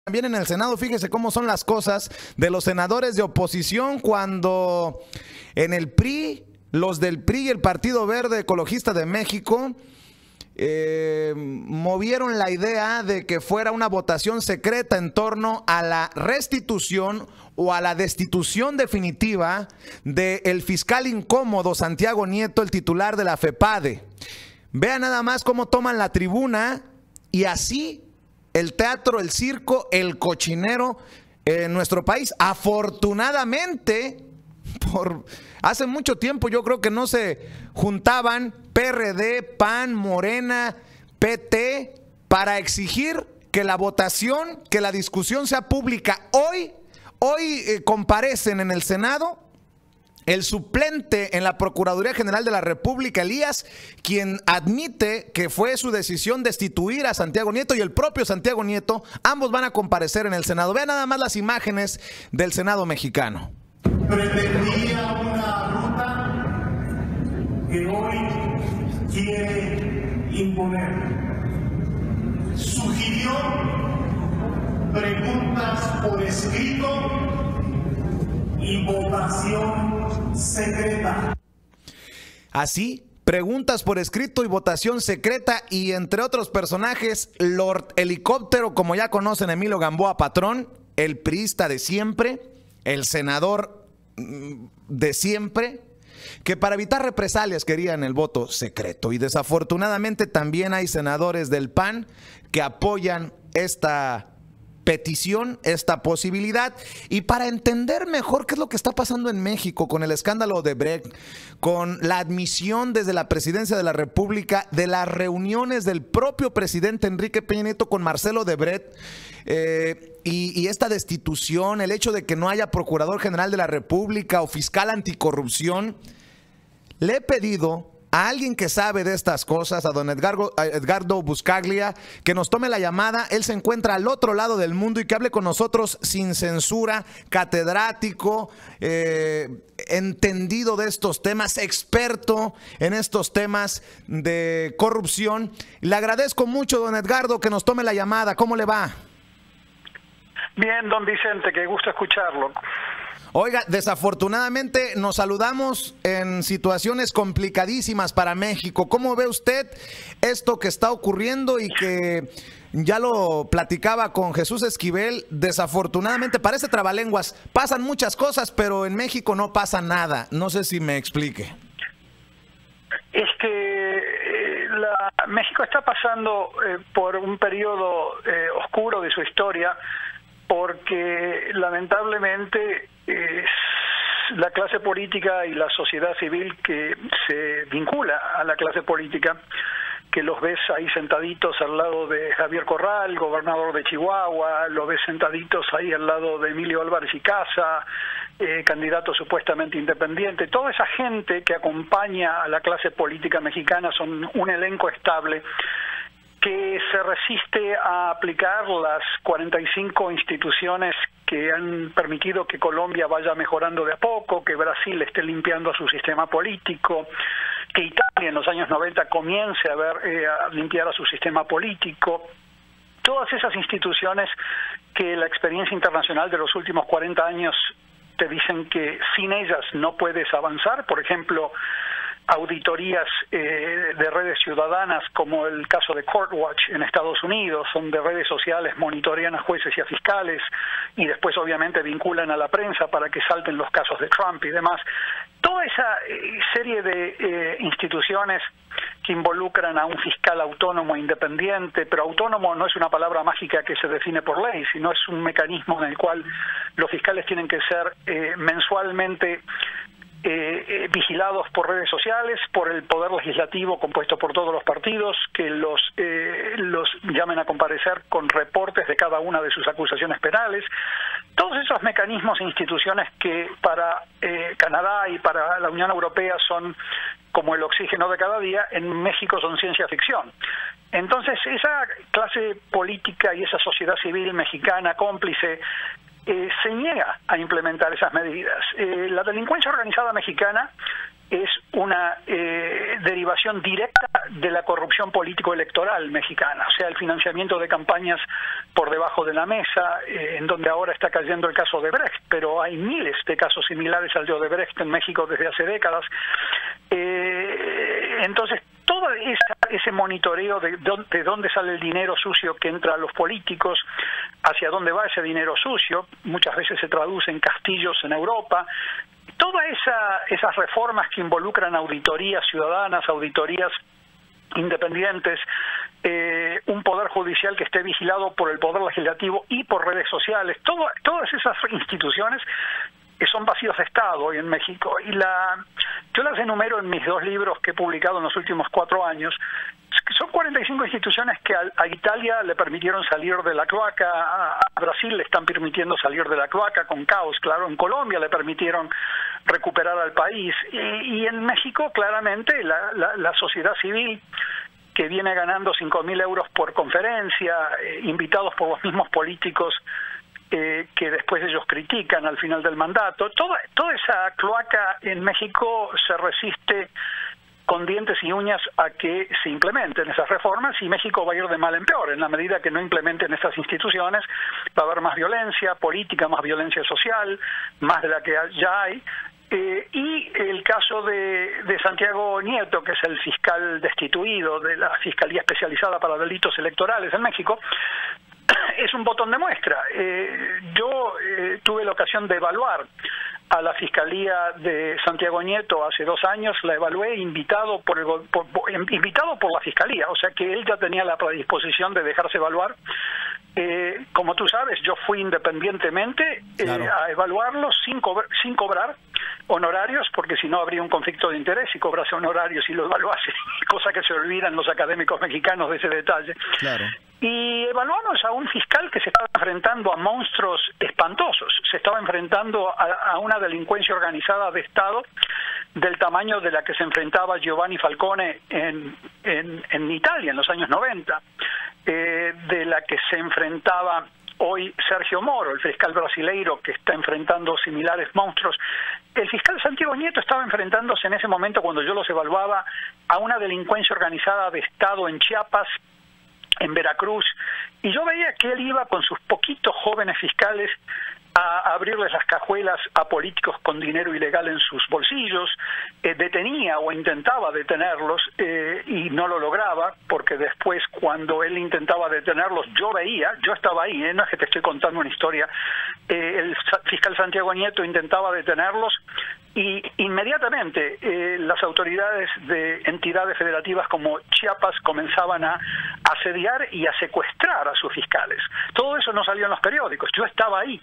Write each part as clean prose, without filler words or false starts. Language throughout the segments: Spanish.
También en el Senado, fíjese cómo son las cosas de los senadores de oposición cuando en el PRI, los del PRI y el Partido Verde Ecologista de México movieron la idea de que fuera una votación secreta en torno a la restitución o a la destitución definitiva del fiscal incómodo Santiago Nieto, el titular de la FEPADE. Vean nada más cómo toman la tribuna y así el teatro, el circo, el cochinero en nuestro país. Afortunadamente, hace mucho tiempo yo creo que no se juntaban PRD, PAN, Morena, PT para exigir que la votación, que la discusión sea pública. Hoy comparecen en el Senado el suplente en la Procuraduría General de la República, Elías, quien admite que fue su decisión destituir a Santiago Nieto, y el propio Santiago Nieto, ambos van a comparecer en el Senado. Vean nada más las imágenes del Senado mexicano. Pretendía una ruta que hoy quiere imponer. Sugirió preguntas por escrito y votación secreta. Así, preguntas por escrito y votación secreta, y entre otros personajes, Lord Helicóptero, como ya conocen, Emilio Gamboa Patrón, el priista de siempre, el senador de siempre, que para evitar represalias querían el voto secreto. Y desafortunadamente también hay senadores del PAN que apoyan esta petición, esta posibilidad. Y para entender mejor qué es lo que está pasando en México con el escándalo de Odebrecht, con la admisión desde la presidencia de la República de las reuniones del propio presidente Enrique Peña Nieto con Marcelo Odebrecht, y esta destitución, el hecho de que no haya Procurador General de la República o fiscal anticorrupción, le he pedido a alguien que sabe de estas cosas, a don Edgardo Buscaglia, que nos tome la llamada. Él se encuentra al otro lado del mundo y que hable con nosotros sin censura, catedrático, entendido de estos temas, experto en estos temas de corrupción. Le agradezco mucho, don Edgardo, que nos tome la llamada. ¿Cómo le va? Bien, don Vicente, qué gusto escucharlo. Oiga, desafortunadamente nos saludamos en situaciones complicadísimas para México. ¿Cómo ve usted esto que está ocurriendo y que ya lo platicaba con Jesús Esquivel? Desafortunadamente parece trabalenguas. Pasan muchas cosas, pero en México no pasa nada. No sé si me explique. Es que México está pasando por un periodo oscuro de su historia, porque lamentablemente la clase política y la sociedad civil que se vincula a la clase política, que los ves ahí sentaditos al lado de Javier Corral, gobernador de Chihuahua, los ves sentaditos ahí al lado de Emilio Álvarez y Casa, candidato supuestamente independiente. Toda esa gente que acompaña a la clase política mexicana son un elenco estable que se resiste a aplicar las 45 instituciones que han permitido que Colombia vaya mejorando de a poco, que Brasil esté limpiando a su sistema político, que Italia en los años 90 comience a limpiar a su sistema político. Todas esas instituciones que la experiencia internacional de los últimos 40 años te dicen que sin ellas no puedes avanzar. Por ejemplo, auditorías de redes ciudadanas, como el caso de CourtWatch en Estados Unidos, donde redes sociales monitorean a jueces y a fiscales y después obviamente vinculan a la prensa para que salten los casos de Trump y demás. Toda esa serie de instituciones que involucran a un fiscal autónomo e independiente, pero autónomo no es una palabra mágica que se define por ley, sino es un mecanismo en el cual los fiscales tienen que ser mensualmente vigilados por redes sociales, por el poder legislativo compuesto por todos los partidos, que los llamen a comparecer con reportes de cada una de sus acusaciones penales. Todos esos mecanismos e instituciones que para Canadá y para la Unión Europea son como el oxígeno de cada día, en México son ciencia ficción. Entonces, esa clase política y esa sociedad civil mexicana cómplice se niega a implementar esas medidas. La delincuencia organizada mexicana es una derivación directa de la corrupción político-electoral mexicana, o sea, el financiamiento de campañas por debajo de la mesa, en donde ahora está cayendo el caso de Odebrecht, pero hay miles de casos similares al de Odebrecht en México desde hace décadas. Entonces, todo ese monitoreo de dónde sale el dinero sucio que entra a los políticos, hacia dónde va ese dinero sucio, muchas veces se traduce en castillos en Europa. Todas esas reformas que involucran auditorías ciudadanas, auditorías independientes, un poder judicial que esté vigilado por el poder legislativo y por redes sociales, todas esas instituciones que son vacíos de Estado hoy en México. Y yo las enumero en mis 2 libros que he publicado en los últimos 4 años. Son 45 instituciones que a Italia le permitieron salir de la cloaca, a Brasil le están permitiendo salir de la cloaca con caos, claro, en Colombia le permitieron recuperar al país, y en México claramente la sociedad civil, que viene ganando 5.000 euros por conferencia, invitados por los mismos políticos que después ellos critican al final del mandato. Toda esa cloaca en México se resiste con dientes y uñas a que se implementen esas reformas, y México va a ir de mal en peor. En la medida que no implementen estas instituciones, va a haber más violencia política, más violencia social, más de la que ya hay. Y el caso de Santiago Nieto, que es el fiscal destituido de la Fiscalía Especializada para Delitos Electorales en México, es un botón de muestra. Yo tuve la ocasión de evaluar a la Fiscalía de Santiago Nieto hace 2 años, la evalué invitado por la Fiscalía, o sea que él ya tenía la predisposición de dejarse evaluar. Como tú sabes, yo fui independientemente a evaluarlo sin cobrar honorarios, porque si no habría un conflicto de interés si cobrase honorarios y lo evaluase, cosa que se olvidan los académicos mexicanos de ese detalle. Claro. Y evaluamos a un fiscal que se estaba enfrentando a monstruos espantosos, se estaba enfrentando a una delincuencia organizada de Estado del tamaño de la que se enfrentaba Giovanni Falcone en Italia en los años 90, de la que se enfrentaba hoy Sergio Moro, el fiscal brasileiro que está enfrentando similares monstruos. El fiscal Santiago Nieto estaba enfrentándose en ese momento, cuando yo los evaluaba, a una delincuencia organizada de Estado en Chiapas, en Veracruz, y yo veía que él iba con sus poquitos jóvenes fiscales a abrirles las cajuelas a políticos con dinero ilegal en sus bolsillos, detenía o intentaba detenerlos y no lo lograba, porque después cuando él intentaba detenerlos yo estaba ahí, no es que te estoy contando una historia, el fiscal Santiago Nieto intentaba detenerlos y inmediatamente las autoridades de entidades federativas como Chiapas comenzaban a asediar y a secuestrar a sus fiscales. Todo eso no salió en los periódicos, yo estaba ahí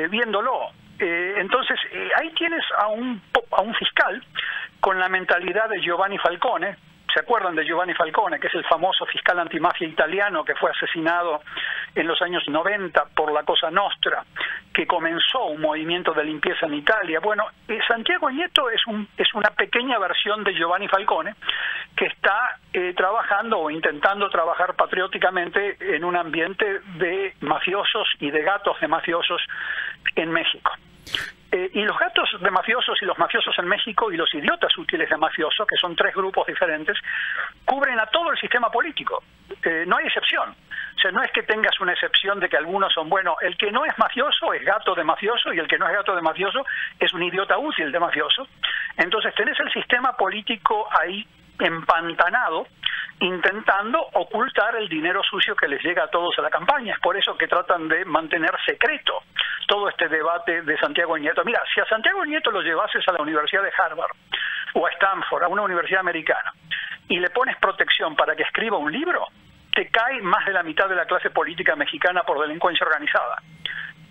viéndolo. Entonces ahí tienes a un fiscal con la mentalidad de Giovanni Falcone. ¿Se acuerdan de Giovanni Falcone, que es el famoso fiscal antimafia italiano que fue asesinado en los años 90 por la Cosa Nostra, que comenzó un movimiento de limpieza en Italia? Bueno, Santiago Nieto es una pequeña versión de Giovanni Falcone que está trabajando o intentando trabajar patrióticamente en un ambiente de mafiosos y de gatos de mafiosos en México. Y los gatos de mafiosos y los mafiosos en México y los idiotas útiles de mafiosos, que son 3 grupos diferentes, cubren a todo el sistema político. No hay excepción. O sea, no es que tengas una excepción de que algunos son buenos. El que no es mafioso es gato de mafioso, y el que no es gato de mafioso es un idiota útil de mafioso. Entonces tenés el sistema político ahí empantanado, intentando ocultar el dinero sucio que les llega a todos a la campaña. Es por eso que tratan de mantener secreto todo este debate de Santiago Nieto. Mira, si a Santiago Nieto lo llevases a la Universidad de Harvard o a Stanford, a una universidad americana, y le pones protección para que escriba un libro, te cae más de la mitad de la clase política mexicana por delincuencia organizada.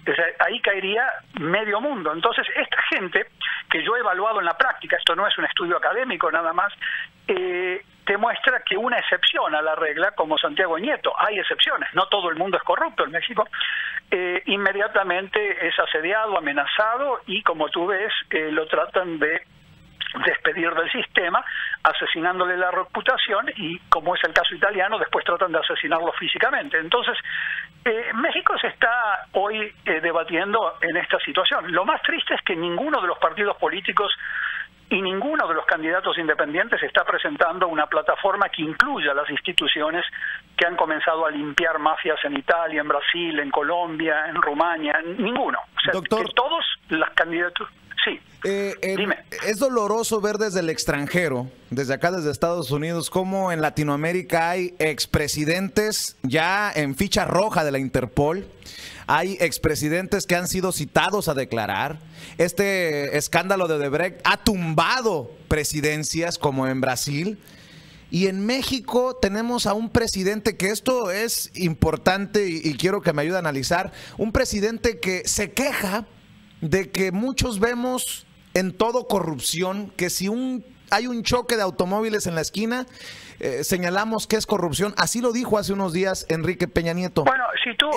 O sea, ahí caería medio mundo. Entonces, esta gente que yo he evaluado en la práctica, esto no es un estudio académico nada más, te muestra que una excepción a la regla, como Santiago Nieto, hay excepciones, no todo el mundo es corrupto en México, inmediatamente es asediado, amenazado, y como tú ves, lo tratan de despedir del sistema, asesinándole la reputación, y como es el caso italiano, después tratan de asesinarlo físicamente. Entonces, México se está hoy debatiendo en esta situación. Lo más triste es que ninguno de los partidos políticos y ninguno de los candidatos independientes está presentando una plataforma que incluya las instituciones que han comenzado a limpiar mafias en Italia, en Brasil, en Colombia, en Rumania, ninguno. O sea, doctor, que todos los candidatos... Sí, dime. Es doloroso ver desde el extranjero, desde acá, desde Estados Unidos, cómo en Latinoamérica hay expresidentes ya en ficha roja de la Interpol. Hay expresidentes que han sido citados a declarar. Este escándalo de Odebrecht ha tumbado presidencias como en Brasil. Y en México tenemos a un presidente, que esto es importante y quiero que me ayude a analizar, un presidente que se queja de que muchos vemos en todo corrupción, que si hay un choque de automóviles en la esquina, señalamos que es corrupción. Así lo dijo hace unos días Enrique Peña Nieto. Bueno,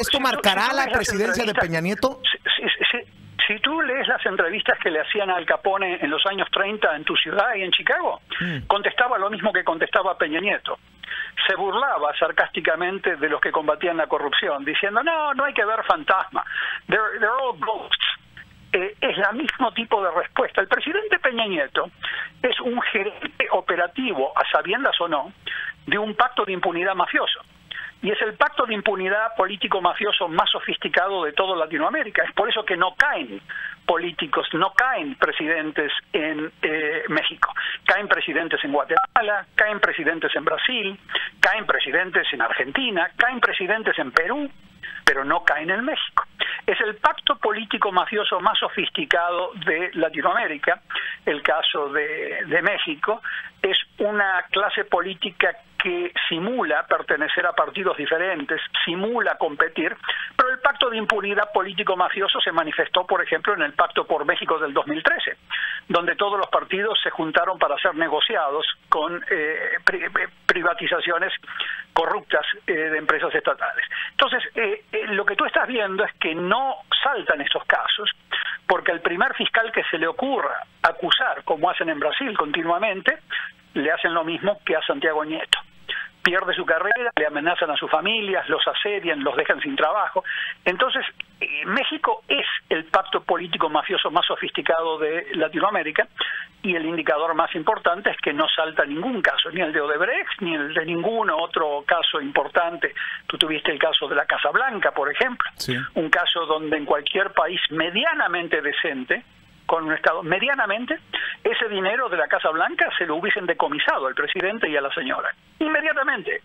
¿Esto marcará la presidencia de Peña Nieto? Si tú lees las entrevistas que le hacían a Al Capone en los años 30 en tu ciudad y en Chicago, contestaba lo mismo que contestaba Peña Nieto. Se burlaba sarcásticamente de los que combatían la corrupción, diciendo, no hay que ver fantasma. They're all ghosts. Es el mismo tipo de respuesta. El presidente Peña Nieto es un gerente operativo, a sabiendas o no, de un pacto de impunidad mafioso. Y es el pacto de impunidad político-mafioso más sofisticado de toda Latinoamérica. Es por eso que no caen políticos, no caen presidentes en México. Caen presidentes en Guatemala, caen presidentes en Brasil, caen presidentes en Argentina, caen presidentes en Perú, pero no caen en México. Es el pacto político mafioso más sofisticado de Latinoamérica. El caso de México es una clase política que simula pertenecer a partidos diferentes, simula competir, pero el pacto de impunidad político-mafioso se manifestó, por ejemplo, en el Pacto por México del 2013, donde todos los partidos se juntaron para ser negociados con privatizaciones corruptas de empresas estatales. Entonces, lo que tú estás viendo es que no saltan estos casos, porque al primer fiscal que se le ocurra acusar, como hacen en Brasil continuamente, le hacen lo mismo que a Santiago Nieto. Pierde su carrera, le amenazan a sus familias, los asedian, los dejan sin trabajo. Entonces, México es el pacto político mafioso más sofisticado de Latinoamérica, y el indicador más importante es que no salta ningún caso, ni el de Odebrecht, ni el de ningún otro caso importante. Tú tuviste el caso de la Casa Blanca, por ejemplo, sí. Un caso donde en cualquier país medianamente decente, con un Estado medianamente, ese dinero de la Casa Blanca se lo hubiesen decomisado al presidente y a la señora. Inmediatamente.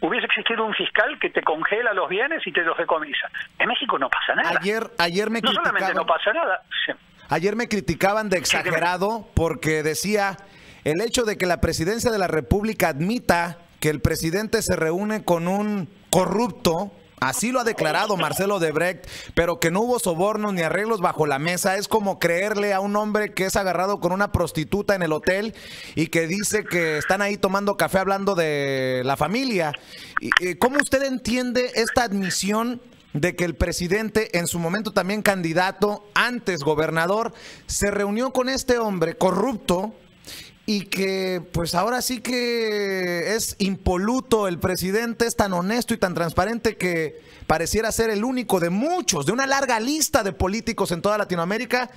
Hubiese existido un fiscal que te congela los bienes y te los decomisa. En México no pasa nada. Ayer me criticaban, no solamente no pasa nada. Sí. Ayer me criticaban de exagerado porque decía, el hecho de que la presidencia de la República admita que el presidente se reúne con un corrupto, así lo ha declarado Marcelo Odebrecht, pero que no hubo sobornos ni arreglos bajo la mesa, es como creerle a un hombre que es agarrado con una prostituta en el hotel y que dice que están ahí tomando café hablando de la familia. ¿Cómo usted entiende esta admisión de que el presidente, en su momento también candidato, antes gobernador, se reunió con este hombre corrupto y que pues ahora sí que es impoluto? El presidente es tan honesto y tan transparente que pareciera ser el único de muchos, de una larga lista de políticos en toda Latinoamérica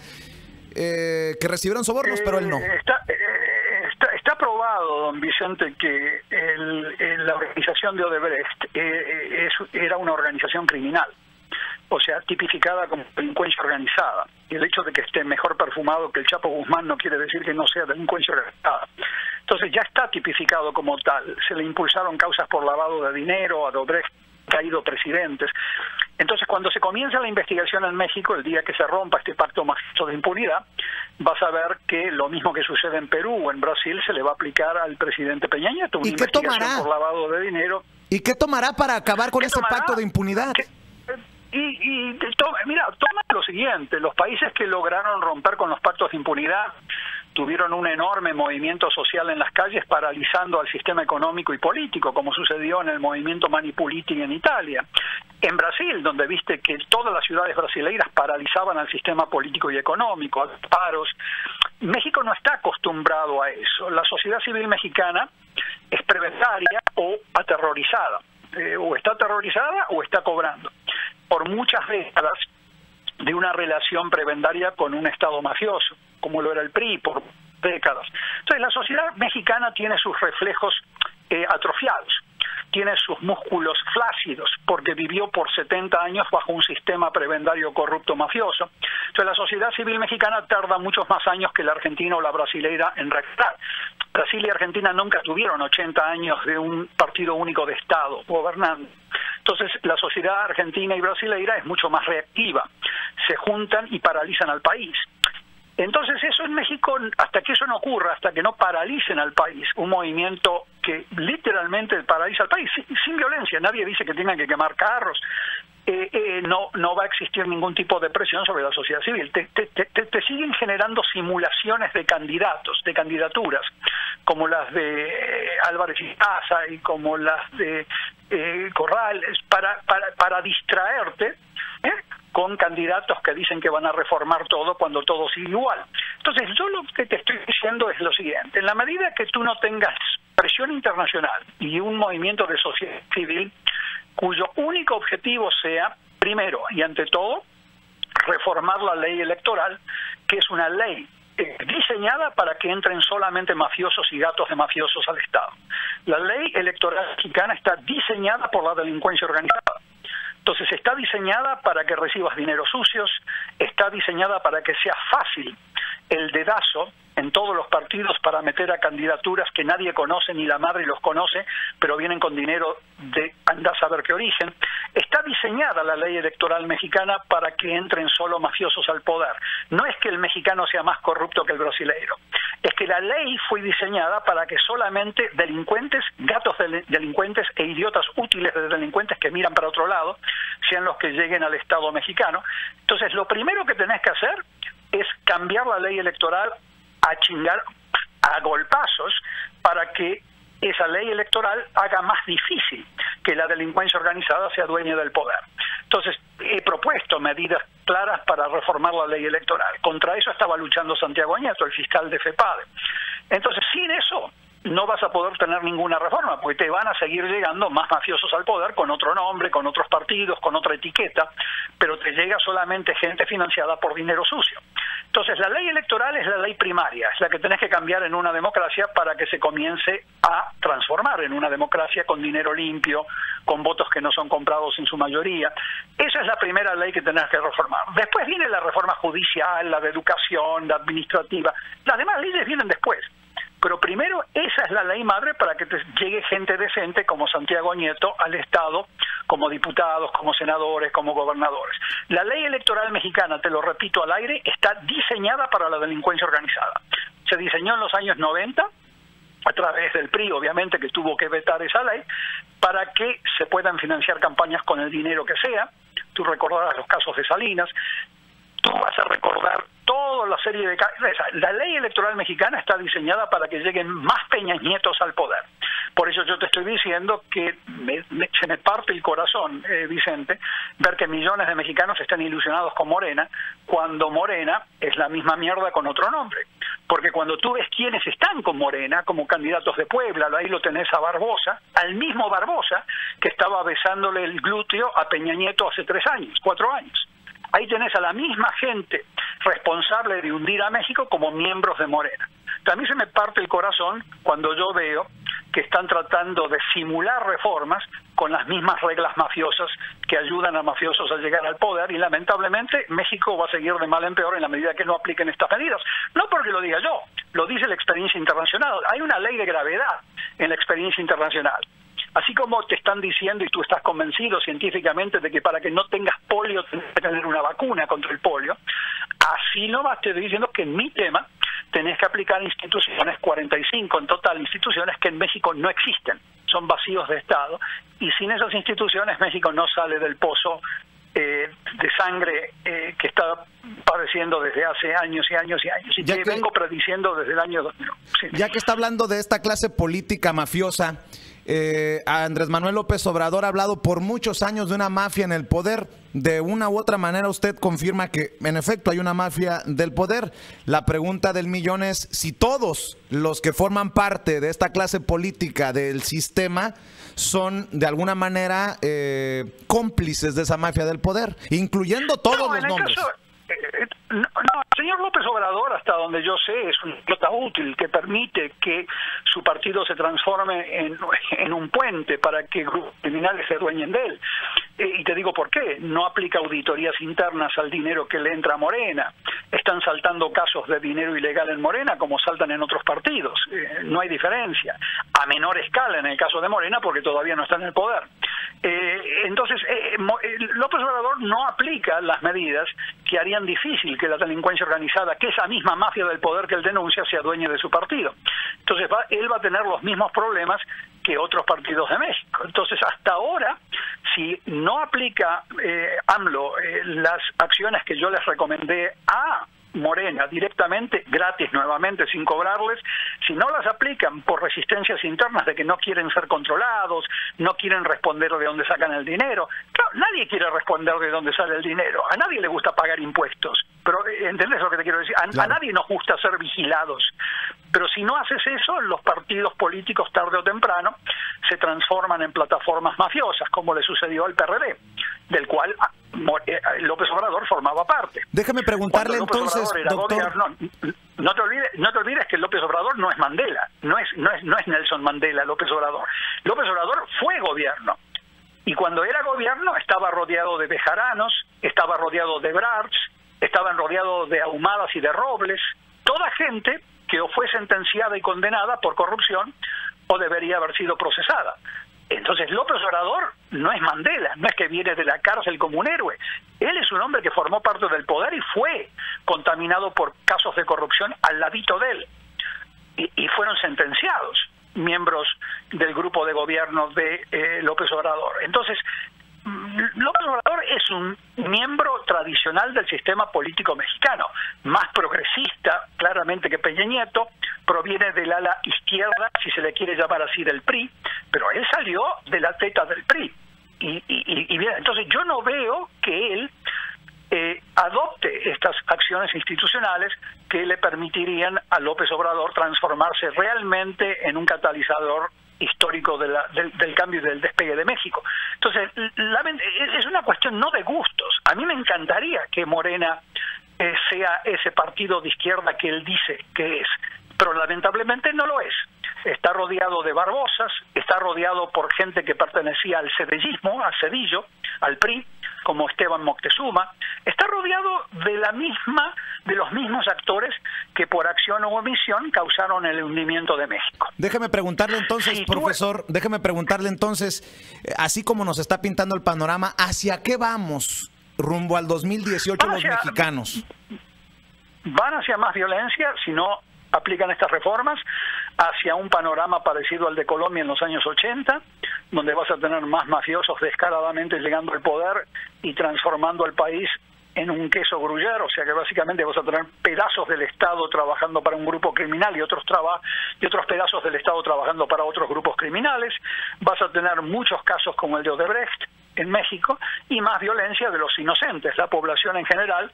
que recibieron sobornos, pero él no. Está probado, don Vicente, que la organización de Odebrecht era una organización criminal, o sea, tipificada como delincuencia organizada. Y el hecho de que esté mejor perfumado que el Chapo Guzmán no quiere decir que no sea delincuencia organizada. Entonces ya está tipificado como tal. Se le impulsaron causas por lavado de dinero, a Odebrecht caído presidentes. Entonces, cuando se comienza la investigación en México, el día que se rompa este pacto mafioso de impunidad, vas a ver que lo mismo que sucede en Perú o en Brasil se le va a aplicar al presidente Peña Nieto, una investigación por lavado de dinero. ¿Y qué tomará para acabar con ese pacto de impunidad? Mira, toma lo siguiente: los países que lograron romper con los pactos de impunidad tuvieron un enorme movimiento social en las calles, paralizando al sistema económico y político, como sucedió en el movimiento Manipuliti en Italia. En Brasil, donde viste que todas las ciudades brasileiras paralizaban al sistema político y económico, a los paros. México no está acostumbrado a eso. La sociedad civil mexicana es prebendaria o aterrorizada. O está aterrorizada o está cobrando. Por muchas décadas de una relación prebendaria con un Estado mafioso, como lo era el PRI, por décadas. Entonces la sociedad mexicana tiene sus reflejos atrofiados, tiene sus músculos flácidos, porque vivió por 70 años bajo un sistema prebendario corrupto mafioso. Entonces la sociedad civil mexicana tarda muchos más años que la argentina o la brasileira en reaccionar. Brasil y Argentina nunca tuvieron 80 años de un partido único de Estado gobernando. Entonces la sociedad argentina y brasileira es mucho más reactiva, se juntan y paralizan al país. Entonces eso en México, hasta que eso no ocurra, hasta que no paralicen al país, un movimiento que literalmente paraliza al país, sin violencia, nadie dice que tengan que quemar carros, no va a existir ningún tipo de presión sobre la sociedad civil. Te siguen generando simulaciones de candidatos, de candidaturas, como las de Álvarez y Taza y como las de Corrales, para distraerte, con candidatos que dicen que van a reformar todo cuando todo sigue igual. Entonces yo lo que te estoy diciendo es lo siguiente: en la medida que tú no tengas presión internacional y un movimiento de sociedad civil cuyo único objetivo sea, primero y ante todo, reformar la ley electoral, que es una ley diseñada para que entren solamente mafiosos y gatos de mafiosos al Estado. La ley electoral mexicana está diseñada por la delincuencia organizada. Entonces está diseñada para que recibas dinero sucios, está diseñada para que sea fácil el dedazo en todos los partidos para meter a candidaturas que nadie conoce, ni la madre los conoce, pero vienen con dinero de andar a saber qué origen. Está diseñada la ley electoral mexicana para que entren solo mafiosos al poder. No es que el mexicano sea más corrupto que el brasileiro, es que la ley fue diseñada para que solamente delincuentes, gatos de delincuentes e idiotas útiles de delincuentes que miran para otro lado sean los que lleguen al Estado mexicano. Entonces lo primero que tenés que hacer es cambiar la ley electoral a chingar a golpazos para que esa ley electoral haga más difícil que la delincuencia organizada sea dueña del poder. Entonces, he propuesto medidas claras para reformar la ley electoral. Contra eso estaba luchando Santiago Nieto, el fiscal de FEPADE. Entonces, sin eso no vas a poder tener ninguna reforma, porque te van a seguir llegando más mafiosos al poder con otro nombre, con otros partidos, con otra etiqueta, pero te llega solamente gente financiada por dinero sucio. Entonces, la ley electoral es la ley primaria, es la que tenés que cambiar en una democracia para que se comience a transformar en una democracia con dinero limpio, con votos que no son comprados en su mayoría. Esa es la primera ley que tenés que reformar. Después viene la reforma judicial, la de educación, la administrativa. Las demás leyes vienen después. Pero primero, esa es la ley madre para que te llegue gente decente como Santiago Nieto al Estado, como diputados, como senadores, como gobernadores. La ley electoral mexicana, te lo repito al aire, está diseñada para la delincuencia organizada. Se diseñó en los años 90, a través del PRI, obviamente, que tuvo que vetar esa ley, para que se puedan financiar campañas con el dinero que sea. Tú recordarás los casos de Salinas. Tú vas a recordar toda la serie de... La ley electoral mexicana está diseñada para que lleguen más Peñas Nietos al poder. Por eso yo te estoy diciendo que se me parte el corazón, Vicente, ver que millones de mexicanos están ilusionados con Morena, cuando Morena es la misma mierda con otro nombre. Porque cuando tú ves quiénes están con Morena, como candidatos de Puebla, ahí lo tenés a Barbosa, al mismo Barbosa que estaba besándole el glúteo a Peña Nieto hace 4 años. Ahí tenés a la misma gente responsable de hundir a México como miembros de Morena. También se me parte el corazón cuando yo veo que están tratando de simular reformas con las mismas reglas mafiosas que ayudan a mafiosos a llegar al poder, y lamentablemente México va a seguir de mal en peor en la medida que no apliquen estas medidas. No porque lo diga yo, lo dice la experiencia internacional. Hay una ley de gravedad en la experiencia internacional. Así como te están diciendo, y tú estás convencido científicamente de que para que no tengas polio tenés que tener una vacuna contra el polio, así nomás te estoy diciendo que en mi tema tenés que aplicar instituciones, 45 en total, instituciones que en México no existen, son vacíos de Estado, y sin esas instituciones México no sale del pozo de sangre que está padeciendo desde hace años y años y años, y que vengo prediciendo desde el año 2000. Sí. Ya que está hablando de esta clase política mafiosa, Andrés Manuel López Obrador ha hablado por muchos años de una mafia en el poder. De una u otra manera usted confirma que en efecto hay una mafia del poder. La pregunta del millón es si todos los que forman parte de esta clase política del sistema son de alguna manera cómplices de esa mafia del poder, incluyendo todos los nombres. No, señor López Obrador, hasta donde yo sé, es un idiota útil que permite que su partido se transforme en un puente para que grupos criminales se adueñen de él. Y te digo por qué. No aplica auditorías internas al dinero que le entra a Morena. Están saltando casos de dinero ilegal en Morena como saltan en otros partidos. No hay diferencia. A menor escala en el caso de Morena porque todavía no está en el poder. Entonces, López Obrador no aplica las medidas que harían difícil que la delincuencia organizada, que esa misma mafia del poder que él denuncia, se adueñe de su partido. Entonces, él va a tener los mismos problemas que otros partidos de México. Entonces, hasta ahora, si no aplica AMLO las acciones que yo les recomendé a Morena directamente, gratis nuevamente, sin cobrarles, si no las aplican por resistencias internas de que no quieren ser controlados, no quieren responder de dónde sacan el dinero. Claro, nadie quiere responder de dónde sale el dinero, a nadie le gusta pagar impuestos, pero ¿entendés lo que te quiero decir? A nadie nos gusta ser vigilados, pero si no haces eso, los partidos políticos tarde o temprano se transforman en plataformas mafiosas, como le sucedió al PRD, del cual López Obrador formaba parte. Déjame preguntarle entonces, doctor. No te olvides que López Obrador no es Mandela, no es Nelson Mandela López Obrador. López Obrador fue gobierno. Y cuando era gobierno estaba rodeado de bejaranos, estaba rodeado de Ebrards, estaban rodeados de Ahumadas y de Robles, toda gente que o fue sentenciada y condenada por corrupción o debería haber sido procesada. Entonces López Obrador no es Mandela, no es que viene de la cárcel como un héroe. Él es un hombre que formó parte del poder y fue contaminado por casos de corrupción al ladito de él. Y fueron sentenciados miembros del grupo de gobierno de López Obrador. Entonces, López Obrador es un miembro tradicional del sistema político mexicano, más progresista claramente que Peña Nieto, proviene del ala izquierda, si se le quiere llamar así, del PRI, pero él salió de la teta del PRI. Y bien, entonces yo no veo que él adopte estas acciones institucionales que le permitirían a López Obrador transformarse realmente en un catalizador histórico del cambio y del despegue de México. Entonces, es una cuestión no de gustos. A mí me encantaría que Morena sea ese partido de izquierda que él dice que es, pero lamentablemente no lo es. Está rodeado de barbosas, está rodeado por gente que pertenecía al cedillismo, al Cedillo, al PRI, como Esteban Moctezuma, está rodeado de los mismos actores que por acción o omisión causaron el hundimiento de México. Déjeme preguntarle entonces, sí, profesor, déjeme preguntarle entonces, así como nos está pintando el panorama, ¿hacia qué vamos rumbo al 2018 los mexicanos? Van hacia más violencia si no aplican estas reformas, hacia un panorama parecido al de Colombia en los años 80, donde vas a tener más mafiosos descaradamente llegando al poder y transformando al país en un queso gruyere, o sea que básicamente vas a tener pedazos del Estado trabajando para un grupo criminal y otros pedazos del Estado trabajando para otros grupos criminales. Vas a tener muchos casos como el de Odebrecht en México y más violencia de los inocentes, la población en general,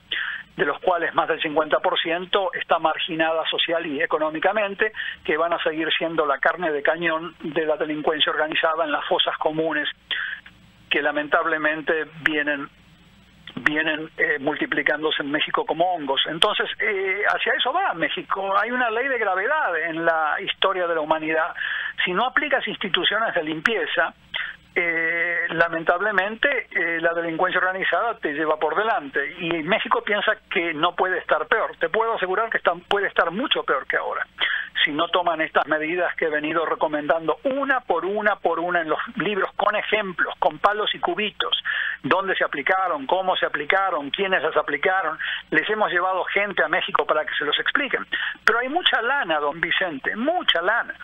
de los cuales más del 50% está marginada social y económicamente, que van a seguir siendo la carne de cañón de la delincuencia organizada en las fosas comunes que lamentablemente vienen multiplicándose en México como hongos. Entonces, hacia eso va México. Hay una ley de gravedad en la historia de la humanidad. Si no aplicas instituciones de limpieza, lamentablemente la delincuencia organizada te lleva por delante. Y México piensa que no puede estar peor. Te puedo asegurar que puede estar mucho peor que ahora, si no toman estas medidas que he venido recomendando una por una en los libros, con ejemplos, con palos y cubitos, dónde se aplicaron, cómo se aplicaron, quiénes las aplicaron. Les hemos llevado gente a México para que se los expliquen. Pero hay mucha lana, don Vicente, mucha lana.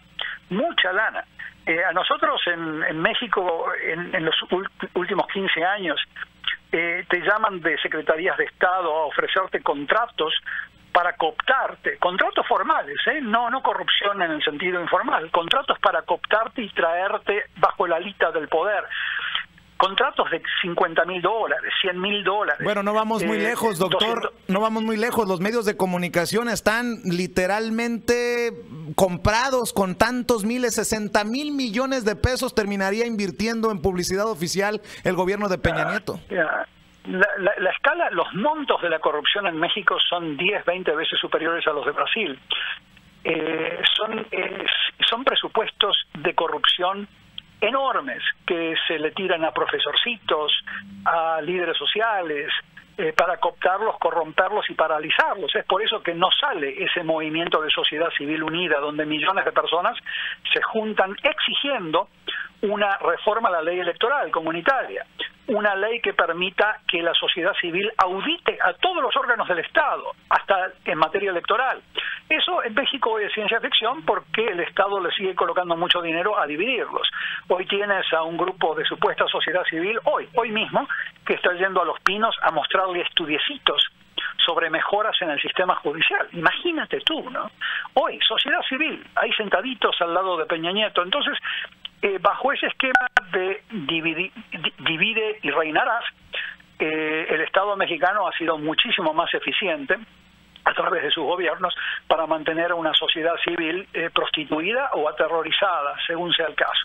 A nosotros en México, en los últimos 15 años, te llaman de secretarías de Estado a ofrecerte contratos para cooptarte, contratos formales, no corrupción en el sentido informal, contratos para cooptarte y traerte bajo la alita del poder. Contratos de $50,000, $100,000. Bueno, no vamos muy lejos, doctor. 200... No vamos muy lejos. Los medios de comunicación están literalmente comprados con tantos miles, 60,000 millones de pesos terminaría invirtiendo en publicidad oficial el gobierno de Peña Nieto. la escala, los montos de la corrupción en México son 10, 20 veces superiores a los de Brasil. Son presupuestos de corrupción enormes que se le tiran a profesorcitos, a líderes sociales, para cooptarlos, corromperlos y paralizarlos. Es por eso que no sale ese movimiento de sociedad civil unida, donde millones de personas se juntan exigiendo una reforma a la ley electoral comunitaria, una ley que permita que la sociedad civil audite a todos los órganos del Estado, hasta en materia electoral. Eso en México hoy es ciencia ficción porque el Estado le sigue colocando mucho dinero a dividirlos. Hoy tienes a un grupo de supuesta sociedad civil, hoy mismo, que está yendo a Los Pinos a mostrarle estudiecitos sobre mejoras en el sistema judicial. Imagínate tú, ¿no? Hoy, sociedad civil, ahí sentaditos al lado de Peña Nieto. Entonces, bajo ese esquema de divide y reinarás, el Estado mexicano ha sido muchísimo más eficiente a través de sus gobiernos para mantener a una sociedad civil prostituida o aterrorizada, según sea el caso.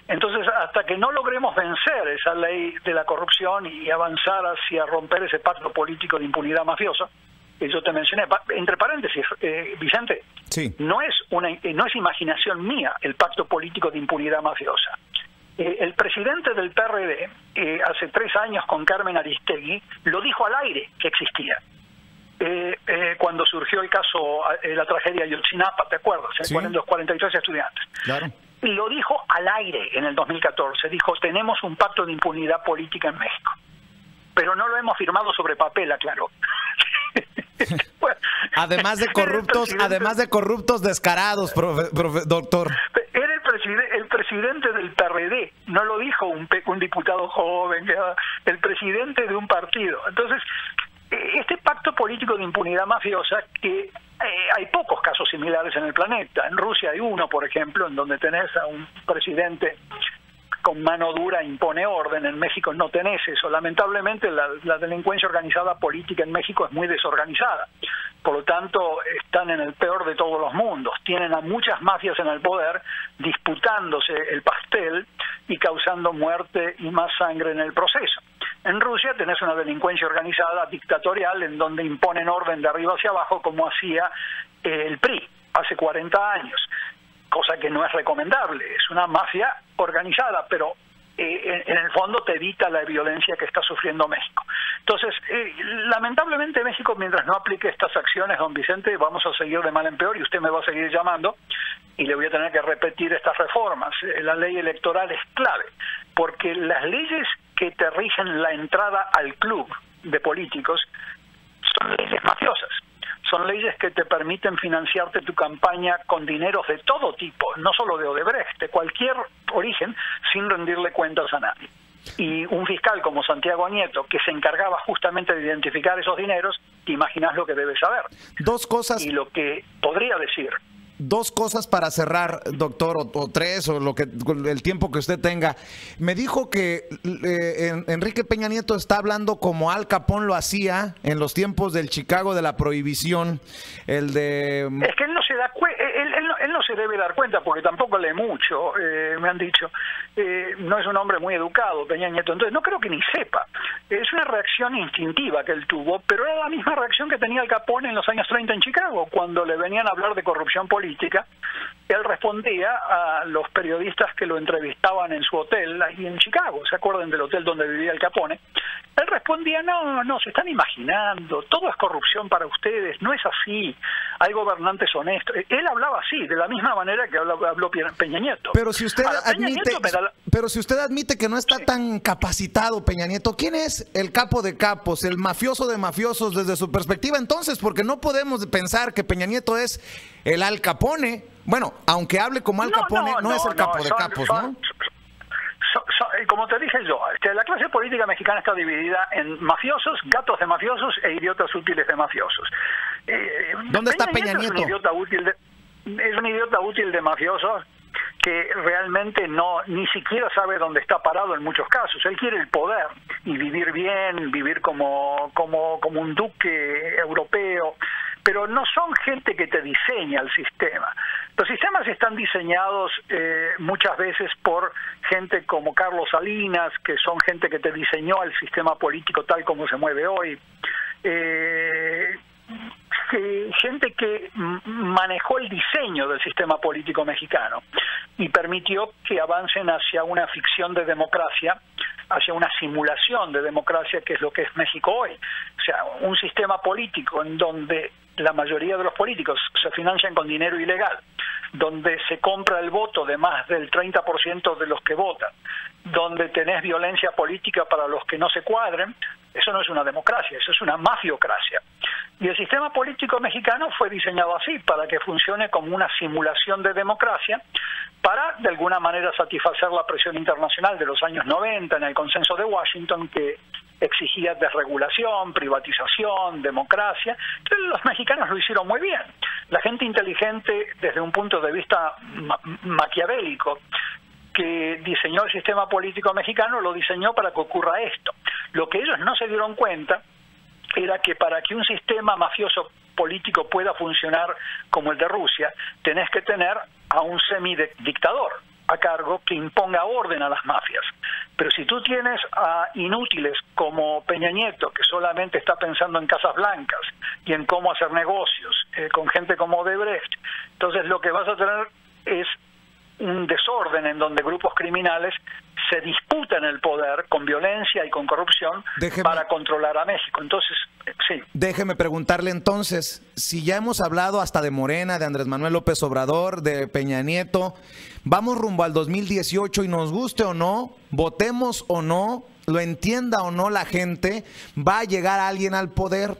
Entonces, hasta que no logremos vencer esa ley de la corrupción y avanzar hacia romper ese pacto político de impunidad mafiosa, que yo te mencioné, entre paréntesis, Vicente, sí, no es imaginación mía el pacto político de impunidad mafiosa. El presidente del PRD, hace 3 años con Carmen Aristegui, lo dijo al aire que existía. Cuando surgió el caso, la tragedia Ayotzinapa, ¿te acuerdas? Sí. Los 43 estudiantes. Claro. Lo dijo al aire en el 2014. Dijo, tenemos un pacto de impunidad política en México. Pero no lo hemos firmado sobre papel, aclaró. Bueno, además de corruptos descarados, doctor. Era el presidente del PRD, no lo dijo un diputado joven, el presidente de un partido. Entonces, este pacto político de impunidad mafiosa, que hay pocos casos similares en el planeta. En Rusia hay uno, por ejemplo, en donde tenés a un presidente con mano dura impone orden. En México no tenés eso. Lamentablemente la delincuencia organizada política en México es muy desorganizada. Por lo tanto, están en el peor de todos los mundos. Tienen a muchas mafias en el poder disputándose el pastel y causando muerte y más sangre en el proceso. En Rusia tenés una delincuencia organizada dictatorial en donde imponen orden de arriba hacia abajo, como hacía el PRI hace 40 años, cosa que no es recomendable. Es una mafia organizada, pero en el fondo te evita la violencia que está sufriendo México. Entonces, lamentablemente México, mientras no aplique estas acciones, don Vicente, vamos a seguir de mal en peor y usted me va a seguir llamando y le voy a tener que repetir estas reformas. La ley electoral es clave, porque las leyes que te rigen la entrada al club de políticos son leyes mafiosas. Son leyes que te permiten financiarte tu campaña con dineros de todo tipo, no solo de Odebrecht, de cualquier origen, sin rendirle cuentas a nadie. Y un fiscal como Santiago Nieto, que se encargaba justamente de identificar esos dineros, te imaginas lo que debe saber. Dos cosas. Y lo que podría decir. Dos cosas para cerrar, doctor, o tres, o el tiempo que usted tenga. Me dijo que Enrique Peña Nieto está hablando como Al Capone lo hacía en los tiempos del Chicago de la Prohibición. Es que él no se da cuenta, él no se debe dar cuenta porque tampoco lee mucho, me han dicho. No es un hombre muy educado, Peña Nieto, entonces no creo que ni sepa. Es una reacción instintiva que él tuvo, pero era la misma reacción que tenía Al Capone en los años 30 en Chicago, cuando le venían a hablar de corrupción política. Él respondía a los periodistas que lo entrevistaban en su hotel ahí en Chicago. ¿Se acuerdan del hotel donde vivía Al Capone? Él respondía, no, se están imaginando, todo es corrupción para ustedes, no es así, hay gobernantes honestos. Él hablaba así, de la misma manera que habló Peña Nieto. Pero si usted admite que no está tan capacitado Peña Nieto, ¿quién es el capo de capos, el mafioso de mafiosos desde su perspectiva entonces? Porque no podemos pensar que Peña Nieto es el Al Capone. Bueno, aunque hable como Al Capone, no es el capo de capos, ¿no? Como te dije yo, la clase política mexicana está dividida en mafiosos, gatos de mafiosos e idiotas útiles de mafiosos. ¿Dónde está Peña Nieto? Es un idiota útil de mafiosos que realmente ni siquiera sabe dónde está parado en muchos casos. Él quiere el poder y vivir bien, vivir como un duque europeo, pero no son gente que te diseña el sistema. Los sistemas están diseñados muchas veces por gente como Carlos Salinas, que son gente que te diseñó el sistema político tal como se mueve hoy. Gente que manejó el diseño del sistema político mexicano y permitió que avancen hacia una ficción de democracia, hacia una simulación de democracia, que es lo que es México hoy. O sea, un sistema político en donde la mayoría de los políticos se financian con dinero ilegal, donde se compra el voto de más del 30% de los que votan, donde tenés violencia política para los que no se cuadren. Eso no es una democracia, eso es una mafiocracia. Y el sistema político mexicano fue diseñado así, para que funcione como una simulación de democracia, para de alguna manera satisfacer la presión internacional de los años 90 en el consenso de Washington, que exigía desregulación, privatización, democracia. Entonces los mexicanos lo hicieron muy bien. La gente inteligente, desde un punto de vista maquiavélico, que diseñó el sistema político mexicano, lo diseñó para que ocurra esto. Lo que ellos no se dieron cuenta era que para que un sistema mafioso político pueda funcionar como el de Rusia, tenés que tener a un semidictador a cargo que imponga orden a las mafias. Pero si tú tienes a inútiles como Peña Nieto, que solamente está pensando en casas blancas y en cómo hacer negocios, con gente como Odebrecht, entonces lo que vas a tener es un desorden en donde grupos criminales se disputan el poder con violencia y con corrupción para controlar a México. Entonces, sí. Déjeme preguntarle entonces, si ya hemos hablado hasta de Morena, de Andrés Manuel López Obrador, de Peña Nieto, vamos rumbo al 2018 y nos guste o no, votemos o no, lo entienda o no la gente, va a llegar alguien al poder.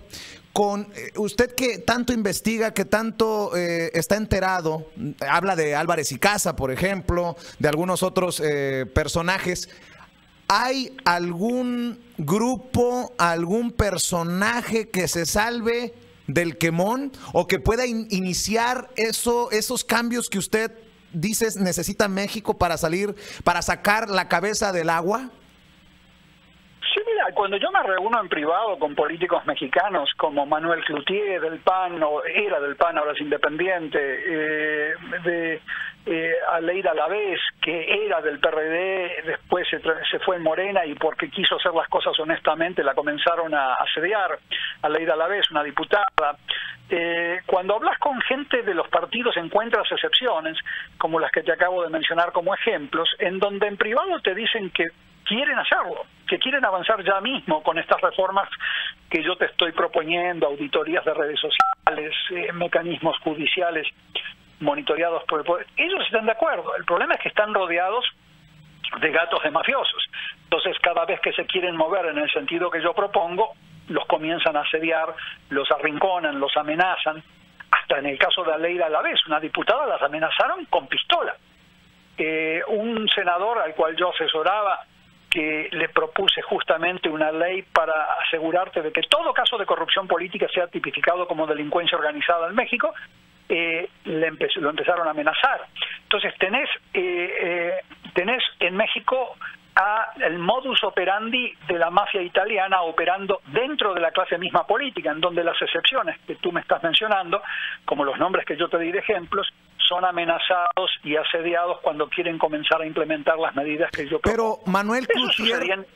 Con usted que tanto investiga, que tanto está enterado, habla de Álvarez y Casa, por ejemplo, de algunos otros personajes. ¿Hay algún grupo, algún personaje que se salve del quemón o que pueda iniciar esos cambios que usted dice necesita México para sacar la cabeza del agua? Sí, mira, cuando yo me reúno en privado con políticos mexicanos como Manuel Cloutier del PAN, o era del PAN, ahora es independiente, Aleida Alavés, que era del PRD, después se fue en Morena y porque quiso hacer las cosas honestamente la comenzaron a asediar. Aleida Alavés, una diputada. Cuando hablas con gente de los partidos encuentras excepciones, como las que te acabo de mencionar como ejemplos, en donde en privado te dicen que quieren hacerlo, que quieren avanzar ya mismo con estas reformas que yo te estoy proponiendo, auditorías de redes sociales, mecanismos judiciales monitoreados por el poder. Ellos están de acuerdo. El problema es que están rodeados de gatos de mafiosos. Entonces, cada vez que se quieren mover en el sentido que yo propongo, los comienzan a asediar, los arrinconan, los amenazan. Hasta en el caso de Aleida Alavés, una diputada, las amenazaron con pistola. Un senador al cual yo asesoraba, que le propuse justamente una ley para asegurarte de que todo caso de corrupción política sea tipificado como delincuencia organizada en México, lo empezaron a amenazar. Entonces tenés en México el modus operandi de la mafia italiana operando dentro de la clase misma política, en donde las excepciones que tú me estás mencionando, como los nombres que yo te di de ejemplos, son amenazados y asediados cuando quieren comenzar a implementar las medidas que yo propongo. Pero Manuel Cloutier,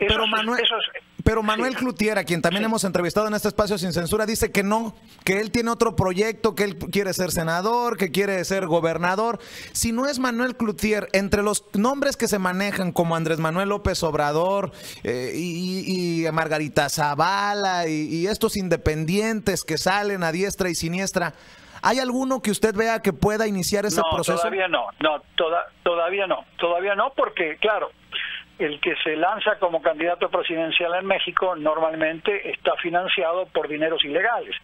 Manuel Cloutier, a quien también hemos entrevistado en este espacio sin censura, dice que no, que él tiene otro proyecto, que él quiere ser senador, que quiere ser gobernador. Si no es Manuel Cloutier, entre los nombres que se manejan como Andrés Manuel López Obrador y Margarita Zavala y estos independientes que salen a diestra y siniestra, ¿hay alguno que usted vea que pueda iniciar ese proceso? Todavía no, porque claro, el que se lanza como candidato presidencial en México normalmente está financiado por dineros ilegales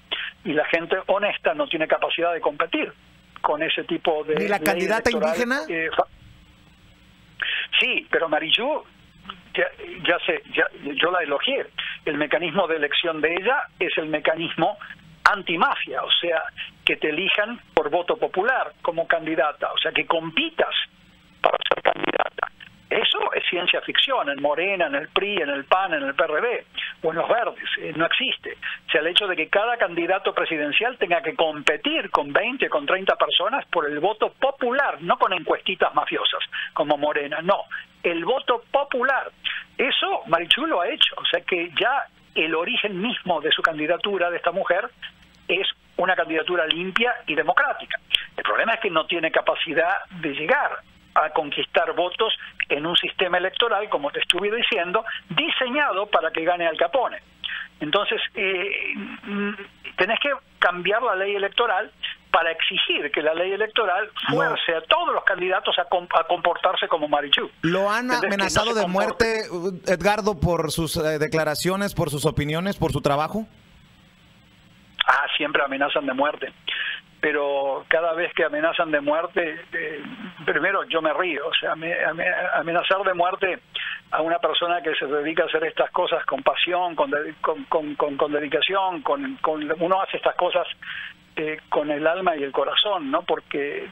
y la gente honesta no tiene capacidad de competir con ese tipo de... ¿Ni la candidata indígena? Sí, pero Marijú, yo la elogié. El mecanismo de elección de ella es el mecanismo antimafia, o sea, que te elijan por voto popular como candidata, o sea, que compitas para ser candidata. Eso es ciencia ficción en Morena, en el PRI, en el PAN, en el PRD. o en los verdes, no existe. O sea, el hecho de que cada candidato presidencial tenga que competir con 20, con 30 personas por el voto popular, no con encuestitas mafiosas como Morena, no, el voto popular. Eso Marichu lo ha hecho, o sea que ya el origen mismo de su candidatura, de esta mujer, es una candidatura limpia y democrática. El problema es que no tiene capacidad de llegar a conquistar votos en un sistema electoral, como te estuve diciendo, diseñado para que gane Al Capone. Entonces, tenés que cambiar la ley electoral para exigir que la ley electoral fuerce a todos los candidatos a comportarse como Marichu. ¿Lo han amenazado de muerte, Edgardo, por sus declaraciones, por sus opiniones, por su trabajo? Siempre amenazan de muerte. Pero cada vez que amenazan de muerte, primero yo me río. O sea, amenazar de muerte a una persona que se dedica a hacer estas cosas con pasión, con dedicación, uno hace estas cosas con el alma y el corazón, ¿no? Porque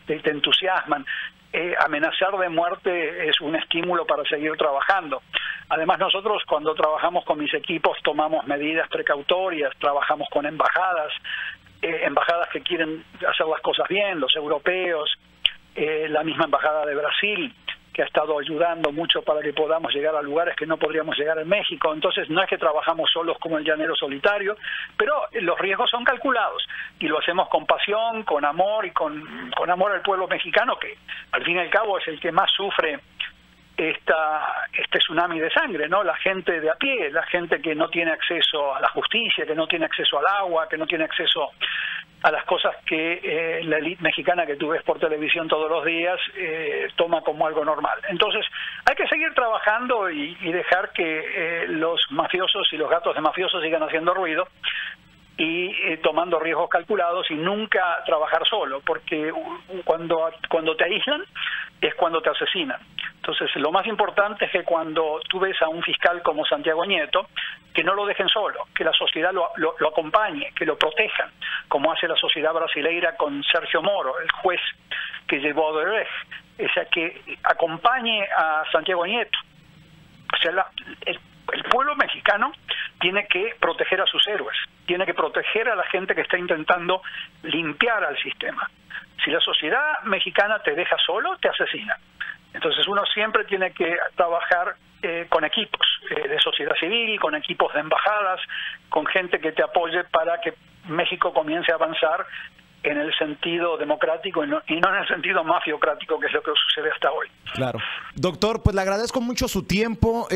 te entusiasman. Amenazar de muerte es un estímulo para seguir trabajando. Además, nosotros cuando trabajamos con mis equipos tomamos medidas precautorias, trabajamos con embajadas que quieren hacer las cosas bien, los europeos, la misma embajada de Brasil, que ha estado ayudando mucho para que podamos llegar a lugares que no podríamos llegar en México. Entonces, no es que trabajamos solos como el llanero solitario, pero los riesgos son calculados y lo hacemos con pasión, con amor y con amor al pueblo mexicano, que al fin y al cabo es el que más sufre este tsunami de sangre, ¿no? La gente de a pie, la gente que no tiene acceso a la justicia, que no tiene acceso al agua, que no tiene acceso a las cosas que la élite mexicana que tú ves por televisión todos los días toma como algo normal. Entonces, hay que seguir trabajando y dejar que los mafiosos y los gatos de mafiosos sigan haciendo ruido y tomando riesgos calculados y nunca trabajar solo, porque cuando te aíslan es cuando te asesinan. Entonces, lo más importante es que cuando tú ves a un fiscal como Santiago Nieto, que no lo dejen solo, que la sociedad lo acompañe, que lo protejan, como hace la sociedad brasileira con Sergio Moro, el juez que llevó a Odebrecht, o sea, que acompañe a Santiago Nieto. O sea, el pueblo mexicano tiene que proteger a sus héroes, tiene que proteger a la gente que está intentando limpiar al sistema. Si la sociedad mexicana te deja solo, te asesina. Entonces uno siempre tiene que trabajar con equipos de sociedad civil, con equipos de embajadas, con gente que te apoye para que México comience a avanzar en el sentido democrático y no en el sentido mafiocrático, que es lo que sucede hasta hoy. Claro. Doctor, pues le agradezco mucho su tiempo.